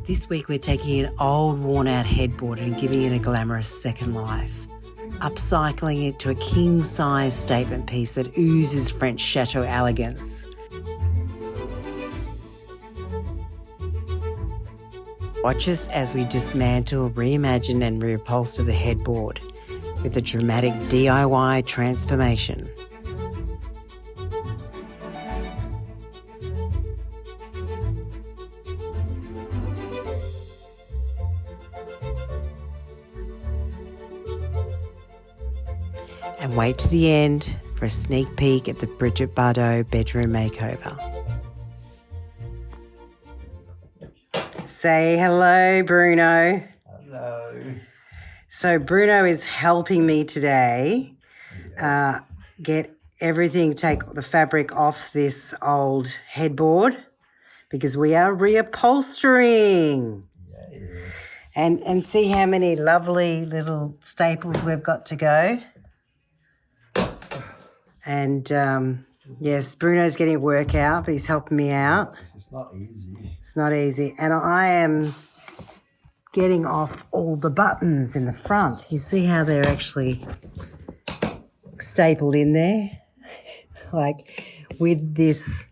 This week we're taking an old worn-out headboard and giving it a glamorous second life, upcycling it to a king-size statement piece that oozes French Chateau elegance. Watch us as we dismantle, reimagine and reupholster the headboard with a dramatic DIY transformation. And wait to the end for a sneak peek at the Brigitte Bardot Bedroom makeover. Say hello, Bruno. Hello. So Bruno is helping me today get everything, take the fabric off this old headboard because we are reupholstering. Yeah. And see how many lovely little staples we've got to go. And yes, Bruno's getting work out, but he's helping me out. It's not easy. It's not easy. And I am getting off all the buttons in the front. You see how they're actually stapled in there? Like with this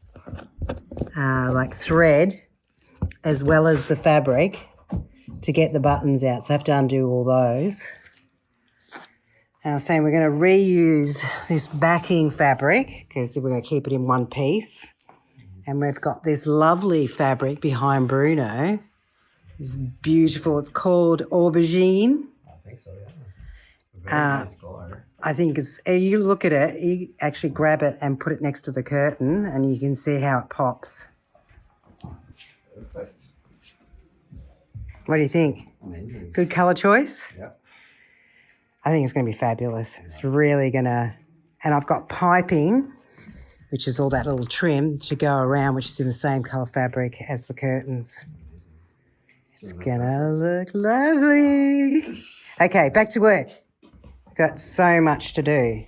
like thread as well as the fabric to get the buttons out. So I have to undo all those. And I was saying we're going to reuse this backing fabric because we're going to keep it in one piece. And we've got this lovely fabric behind Bruno. It's beautiful. It's called aubergine. I think so, yeah. Very nice color. I think it's, you look at it, you actually grab it and put it next to the curtain and you can see how it pops. Perfect. What do you think? Amazing. Good colour choice? Yeah. I think it's going to be fabulous. It's really going to... And I've got piping, which is all that little trim to go around, which is in the same colour fabric as the curtains. It's going to look lovely. Okay, back to work. Got so much to do.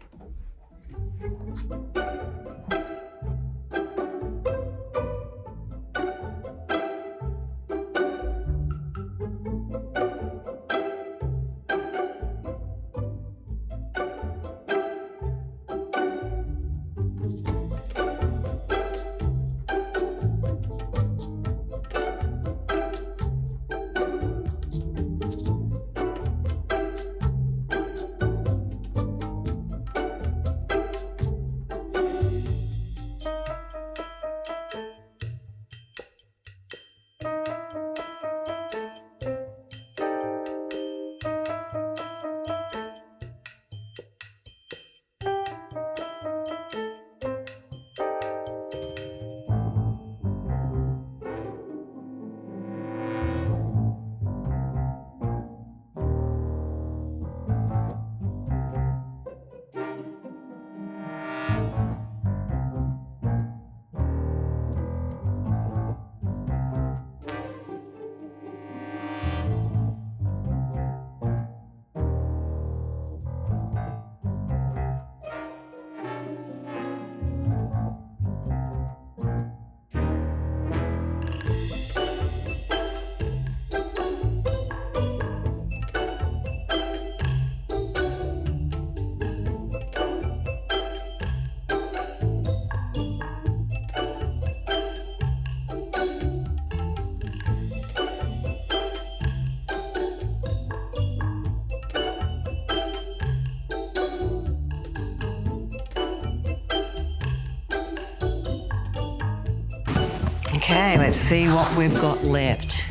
Okay, let's see what we've got left.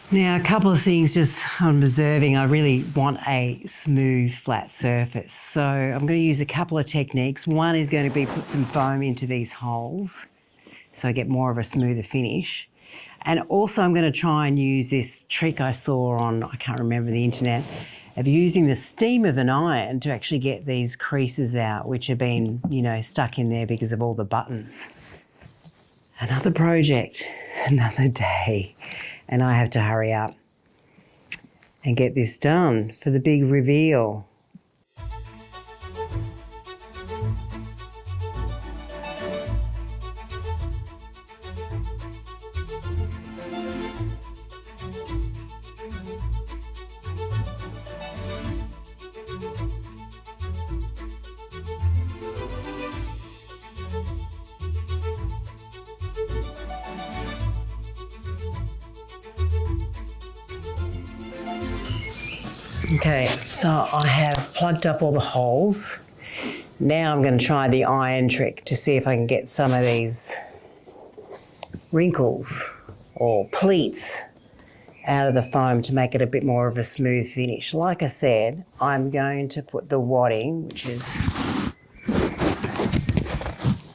Now, a couple of things just I'm observing. I really want a smooth, flat surface. So I'm going to use a couple of techniques. One is going to be put some foam into these holes so I get more of a smoother finish. And also I'm going to try and use this trick I saw on, I can't remember the internet, of using the steam of an iron to actually get these creases out, which have been, you know, stuck in there because of all the buttons. Another project, another day, and I have to hurry up and get this done for the big reveal. Okay, so I have plugged up all the holes. Now I'm going to try the iron trick to see if I can get some of these wrinkles or pleats out of the foam to make it a bit more of a smooth finish. Like I said, I'm going to put the wadding, which is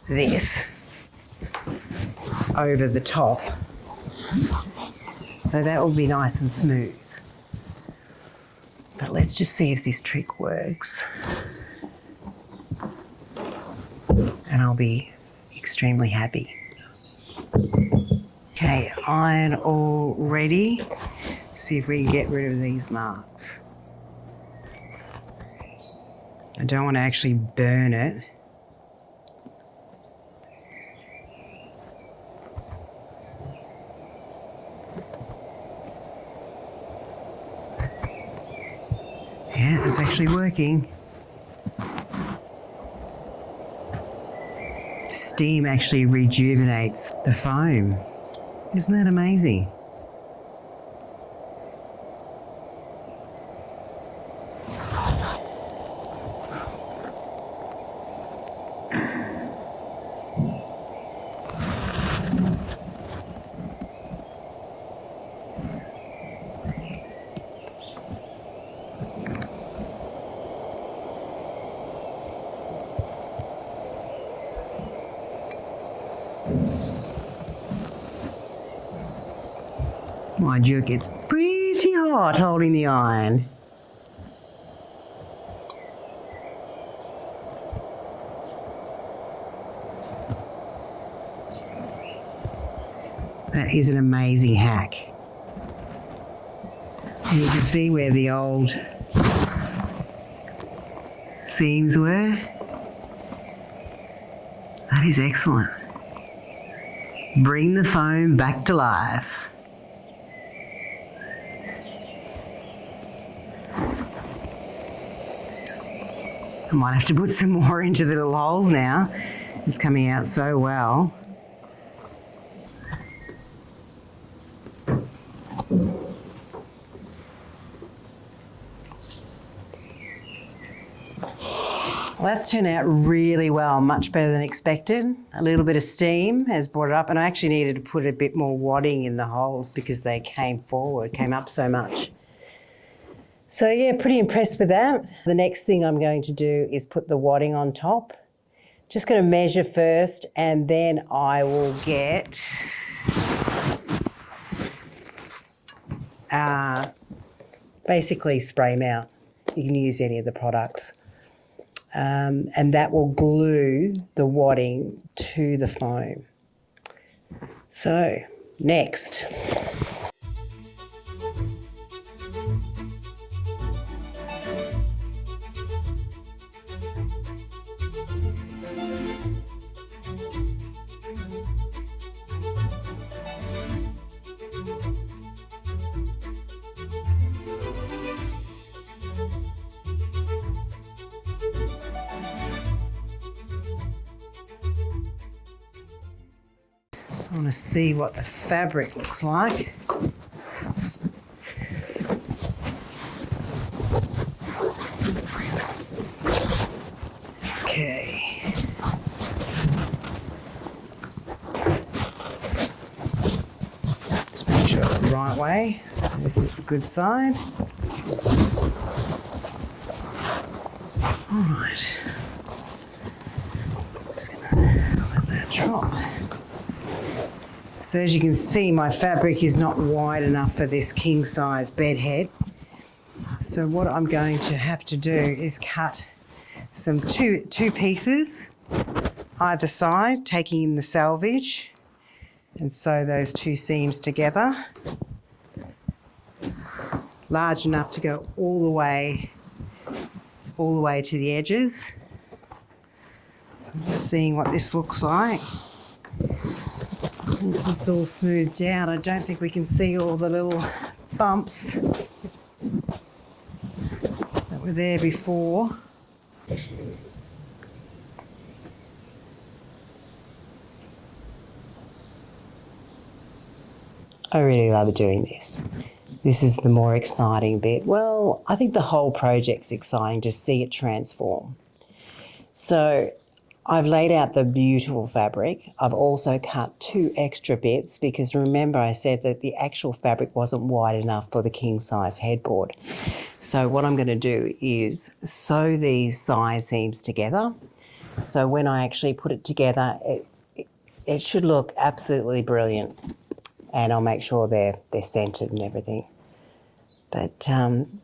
this, over the top. So that will be nice and smooth. But let's just see if this trick works. And I'll be extremely happy. Okay, iron all ready. See if we can get rid of these marks. I don't want to actually burn it. Yeah, it's actually working. Steam actually rejuvenates the foam. Isn't that amazing? Mind you, it gets pretty hot holding the iron. That is an amazing hack. And you can see where the old seams were. That is excellent. Bring the foam back to life. I might have to put some more into the little holes now. It's coming out so well. Well, that's turned out really well, much better than expected. A little bit of steam has brought it up, and I actually needed to put a bit more wadding in the holes because they came up so much. So yeah, pretty impressed with that. The next thing I'm going to do is put the wadding on top. Just going to measure first, and then I will get basically spray mount. You can use any of the products. And that will glue the wadding to the foam. So, next. I want to see what the fabric looks like. Okay. Just make sure it's the right way. This is the good side. All right. Just gonna let that drop. So as you can see, my fabric is not wide enough for this king size bed head. So what I'm going to have to do is cut some two pieces either side, taking in the selvage, and sew those two seams together, large enough to go all the way to the edges. So I'm just seeing what this looks like. Once it's all smoothed out, I don't think we can see all the little bumps that were there before. I really love doing this. This is the more exciting bit. Well, I think the whole project's exciting to see it transform. So I've laid out the beautiful fabric. I've also cut 2 extra bits because remember I said that the actual fabric wasn't wide enough for the king size headboard. So what I'm going to do is sew these side seams together. So when I actually put it together, it should look absolutely brilliant. And I'll make sure they're centered and everything. But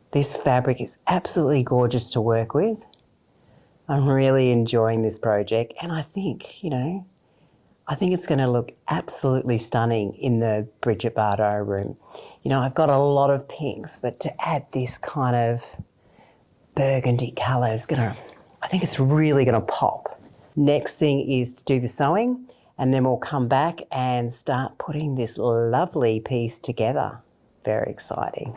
this fabric is absolutely gorgeous to work with. I'm really enjoying this project, and I think, you know, I think it's going to look absolutely stunning in the Brigitte Bardot room. You know, I've got a lot of pinks, but to add this kind of burgundy colour is going to, I think it's really going to pop. Next thing is to do the sewing, and then we'll come back and start putting this lovely piece together. Very exciting.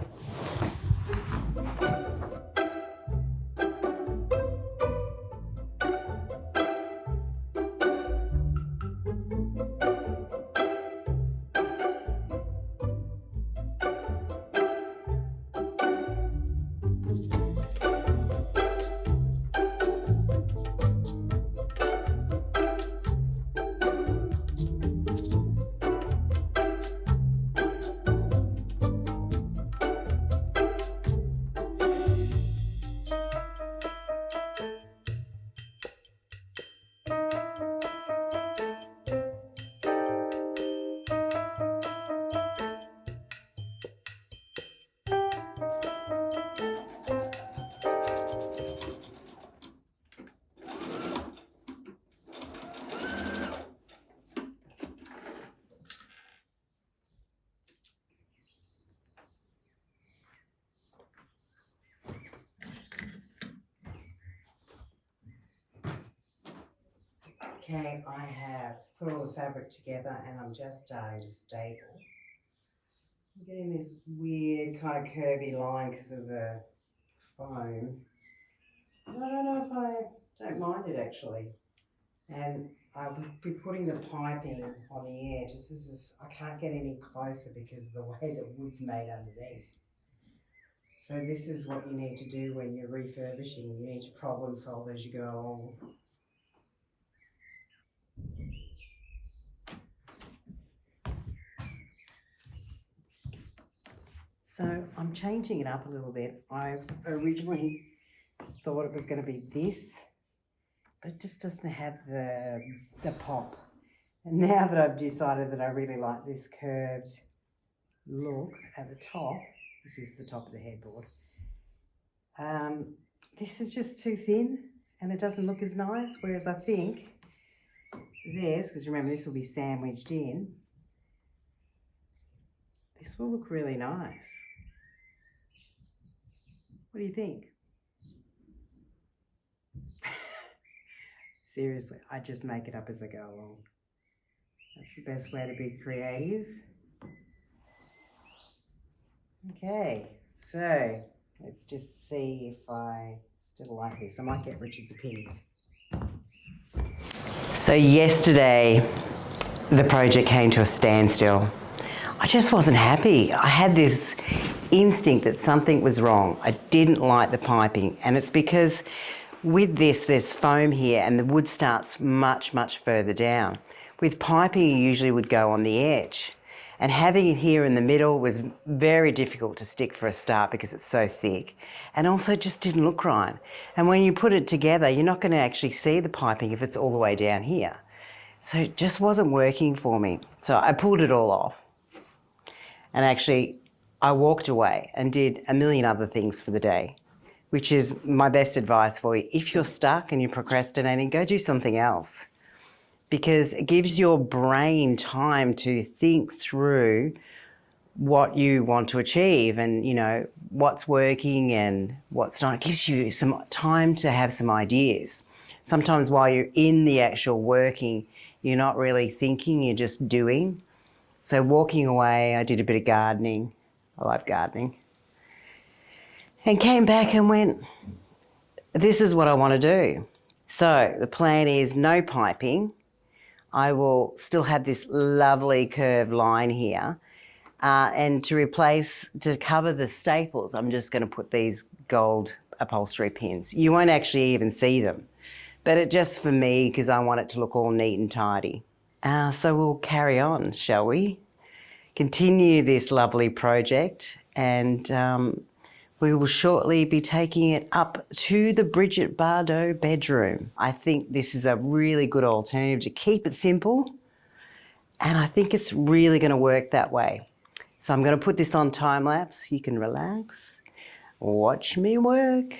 Okay, I have put all the fabric together and I'm just starting to staple. I'm getting this weird kind of curvy line because of the foam. And I don't know if I don't mind it actually. And I'll be putting the piping on the edge. I can't get any closer because of the way the wood's made underneath. So this is what you need to do when you're refurbishing. You need to problem solve as you go along. So I'm changing it up a little bit. I originally thought it was going to be this, but it just doesn't have the pop. And now that I've decided that I really like this curved look at the top, this is the top of the headboard, this is just too thin and it doesn't look as nice, whereas I think this, because remember this will be sandwiched in, this will look really nice. What do you think? Seriously, I just make it up as I go along. That's the best way to be creative. Okay, so let's just see if I still like this. I might get Richard's opinion. So yesterday, the project came to a standstill. I just wasn't happy. I had this instinct that something was wrong. I didn't like the piping, and it's because with this, there's foam here and the wood starts much, much further down. With piping, you usually would go on the edge. And having it here in the middle was very difficult to stick for a start because it's so thick. And also just didn't look right. And when you put it together, you're not going to actually see the piping if it's all the way down here. So it just wasn't working for me. So I pulled it all off. And actually, I walked away and did a million other things for the day, which is my best advice for you. If you're stuck and you're procrastinating, go do something else, because it gives your brain time to think through what you want to achieve and, you know, what's working and what's not. It gives you some time to have some ideas. Sometimes while you're in the actual working, you're not really thinking, you're just doing. So walking away, I did a bit of gardening. I love gardening. And came back and went, this is what I want to do. So the plan is no piping. I will still have this lovely curved line here. And to cover the staples, I'm just going to put these gold upholstery pins. You won't actually even see them, but it just for me, because I want it to look all neat and tidy. So we'll carry on, shall we? Continue this lovely project, and we will shortly be taking it up to the Brigitte Bardot Bedroom. I think this is a really good alternative to keep it simple, and I think it's really going to work that way. So I'm going to put this on time lapse. You can relax, watch me work.